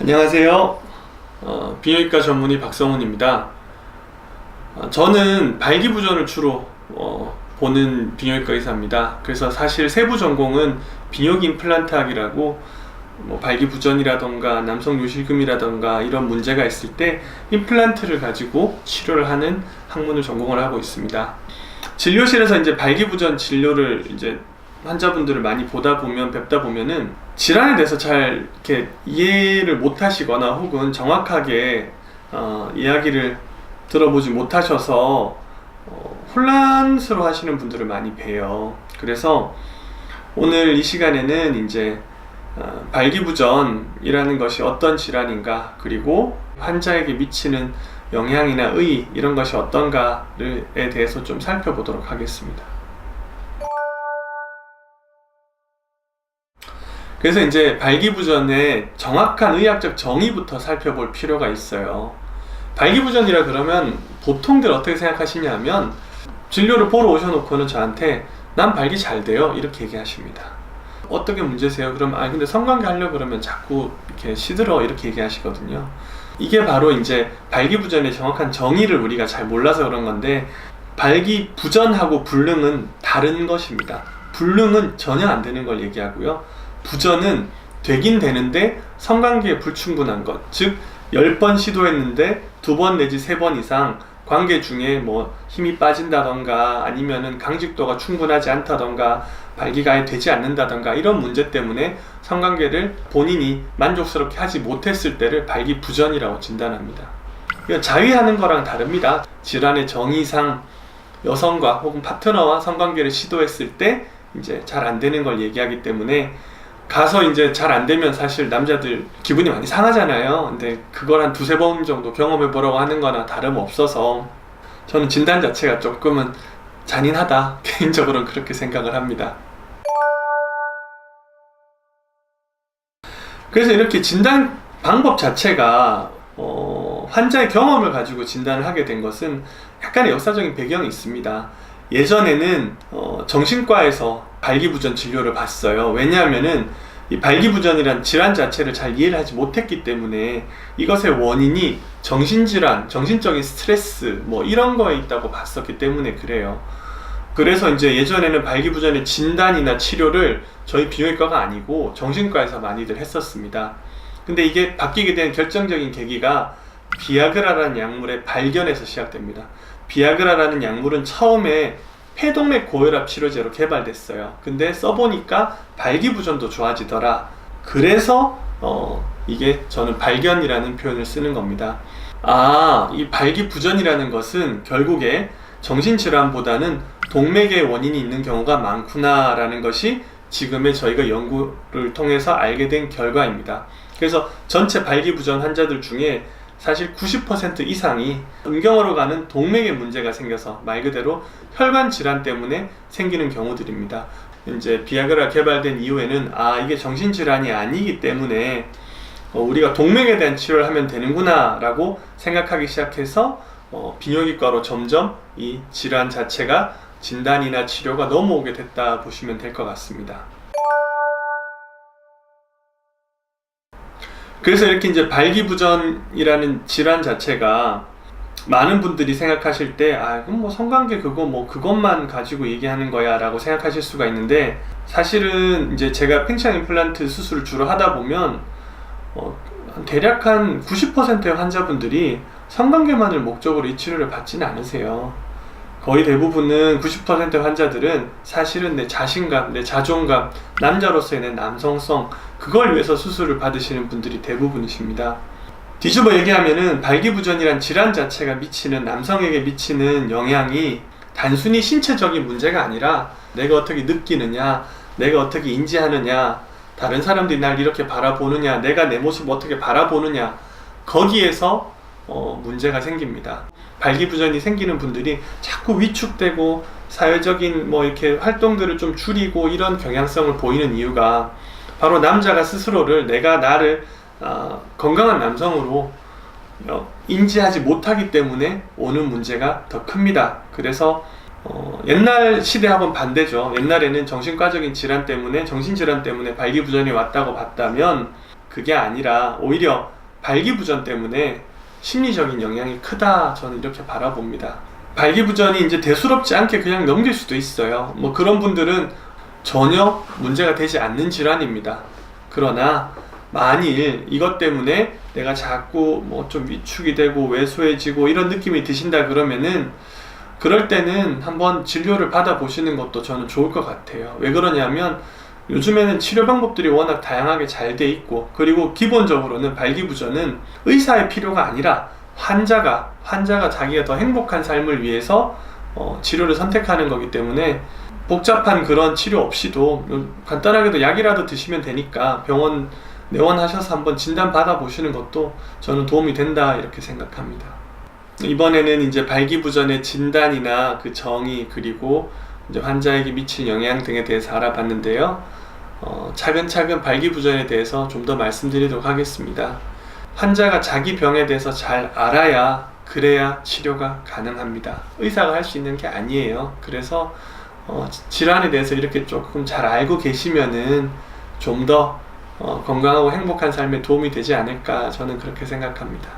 안녕하세요. 비뇨기과 전문의 박성훈입니다. 저는 발기부전을 주로 보는 비뇨기과 의사입니다. 그래서 사실 세부 전공은 비뇨기 임플란트학이라고 발기부전이라던가 남성 요실금이라던가 이런 문제가 있을 때 임플란트를 가지고 치료를 하는 학문을 전공을 하고 있습니다. 진료실에서 이제 발기부전 진료를 이제 환자분들을 많이 뵙다 보면은 질환에 대해서 잘 이렇게 이해를 못 하시거나 혹은 정확하게 이야기를 들어보지 못하셔서 혼란스러워 하시는 분들을 많이 봬요. 그래서 오늘 이 시간에는 이제 발기부전이라는 것이 어떤 질환인가, 그리고 환자에게 미치는 영향이나 의의 이런 것이 어떤가에 대해서 좀 살펴보도록 하겠습니다. 그래서 이제 발기부전의 정확한 의학적 정의부터 살펴볼 필요가 있어요. 발기부전이라 그러면 보통들 어떻게 생각하시냐면, 진료를 보러 오셔놓고는 저한테 난 발기 잘 돼요 이렇게 얘기하십니다. 어떻게 문제세요? 그럼 근데 성관계 하려고 그러면 자꾸 이렇게 시들어 이렇게 얘기하시거든요. 이게 바로 이제 발기부전의 정확한 정의를 우리가 잘 몰라서 그런 건데, 발기부전하고 불능은 다른 것입니다. 불능은 전혀 안 되는 걸 얘기하고요, 부전은 되긴 되는데 성관계에 불충분한 것, 즉 10번 시도했는데 2번 내지 3번 이상 관계 중에 힘이 빠진다던가 아니면은 강직도가 충분하지 않다던가 발기가 아예 되지 않는다던가 이런 문제 때문에 성관계를 본인이 만족스럽게 하지 못했을 때를 발기부전이라고 진단합니다. 이건 자위하는 거랑 다릅니다. 질환의 정의상 여성과 혹은 파트너와 성관계를 시도했을 때 이제 잘 안 되는 걸 얘기하기 때문에, 가서 이제 잘 안 되면 사실 남자들 기분이 많이 상하잖아요. 근데 그걸 한 2-3번 정도 경험해 보라고 하는 거나 다름없어서 저는 진단 자체가 조금은 잔인하다, 개인적으로는 그렇게 생각을 합니다. 그래서 이렇게 진단 방법 자체가 환자의 경험을 가지고 진단을 하게 된 것은 약간의 역사적인 배경이 있습니다. 예전에는 정신과에서 발기부전 진료를 봤어요. 왜냐하면은 이 발기부전이란 질환 자체를 잘 이해를 하지 못했기 때문에 이것의 원인이 정신질환, 정신적인 스트레스 이런 거에 있다고 봤었기 때문에 그래요. 그래서 이제 예전에는 발기부전의 진단이나 치료를 저희 비뇨기과가 아니고 정신과에서 많이들 했었습니다. 근데 이게 바뀌게 된 결정적인 계기가 비아그라라는 약물의 발견에서 시작됩니다. 비아그라라는 약물은 처음에 폐동맥 고혈압 치료제로 개발됐어요. 근데 써보니까 발기부전도 좋아지더라. 그래서 이게 저는 발견이라는 표현을 쓰는 겁니다. 이 발기부전이라는 것은 결국에 정신질환보다는 동맥의 원인이 있는 경우가 많구나 라는 것이 지금의 저희가 연구를 통해서 알게 된 결과입니다. 그래서 전체 발기부전 환자들 중에 사실 90% 이상이 음경으로 가는 동맥에 문제가 생겨서 말 그대로 혈관 질환 때문에 생기는 경우들입니다. 이제 비아그라 개발된 이후에는 이게 정신질환이 아니기 때문에 우리가 동맥에 대한 치료를 하면 되는구나 라고 생각하기 시작해서 비뇨기과로 점점 이 질환 자체가 진단이나 치료가 넘어오게 됐다 보시면 될 것 같습니다. 그래서 이렇게 이제 발기부전이라는 질환 자체가 많은 분들이 생각하실 때 그럼 성관계 그것만 가지고 얘기하는 거야 라고 생각하실 수가 있는데, 사실은 이제 제가 팽창 임플란트 수술을 주로 하다 보면 대략 한 90%의 환자분들이 성관계만을 목적으로 이 치료를 받지는 않으세요. 거의 대부분은 90%의 환자들은 사실은 내 자신감, 내 자존감, 남자로서의 내 남성성, 그걸 위해서 수술을 받으시는 분들이 대부분이십니다. 뒤집어 얘기하면은 발기부전이란 질환 자체가 남성에게 미치는 영향이 단순히 신체적인 문제가 아니라 내가 어떻게 느끼느냐, 내가 어떻게 인지하느냐, 다른 사람들이 날 이렇게 바라보느냐, 내가 내 모습을 어떻게 바라보느냐, 거기에서 문제가 생깁니다. 발기부전이 생기는 분들이 자꾸 위축되고 사회적인 이렇게 활동들을 좀 줄이고 이런 경향성을 보이는 이유가 바로 남자가 스스로를 내가 나를 건강한 남성으로 인지하지 못하기 때문에 오는 문제가 더 큽니다. 그래서 옛날 시대하고는 반대죠. 옛날에는 정신과적인 질환 때문에, 정신질환 때문에 발기부전이 왔다고 봤다면 그게 아니라 오히려 발기부전 때문에 심리적인 영향이 크다, 저는 이렇게 바라봅니다. 발기부전이 이제 대수롭지 않게 그냥 넘길 수도 있어요. 뭐 그런 분들은 전혀 문제가 되지 않는 질환입니다. 그러나 만일 이것 때문에 내가 자꾸 뭐 좀 위축이 되고 왜소해지고 이런 느낌이 드신다 그러면은, 그럴 때는 한번 진료를 받아보시는 것도 저는 좋을 것 같아요. 왜 그러냐면 요즘에는 치료 방법들이 워낙 다양하게 잘 돼 있고, 그리고 기본적으로는 발기부전은 의사의 필요가 아니라 환자가 자기가 더 행복한 삶을 위해서 치료를 선택하는 거기 때문에 복잡한 그런 치료 없이도 간단하게도 약이라도 드시면 되니까 병원 내원하셔서 한번 진단 받아보시는 것도 저는 도움이 된다, 이렇게 생각합니다. 이번에는 이제 발기부전의 진단이나 그 정의, 그리고 이제 환자에게 미친 영향 등에 대해서 알아봤는데요. 차근차근 발기부전에 대해서 좀 더 말씀드리도록 하겠습니다. 환자가 자기 병에 대해서 잘 알아야, 그래야 치료가 가능합니다. 의사가 할 수 있는 게 아니에요. 그래서 질환에 대해서 이렇게 조금 잘 알고 계시면은 좀 더 건강하고 행복한 삶에 도움이 되지 않을까, 저는 그렇게 생각합니다.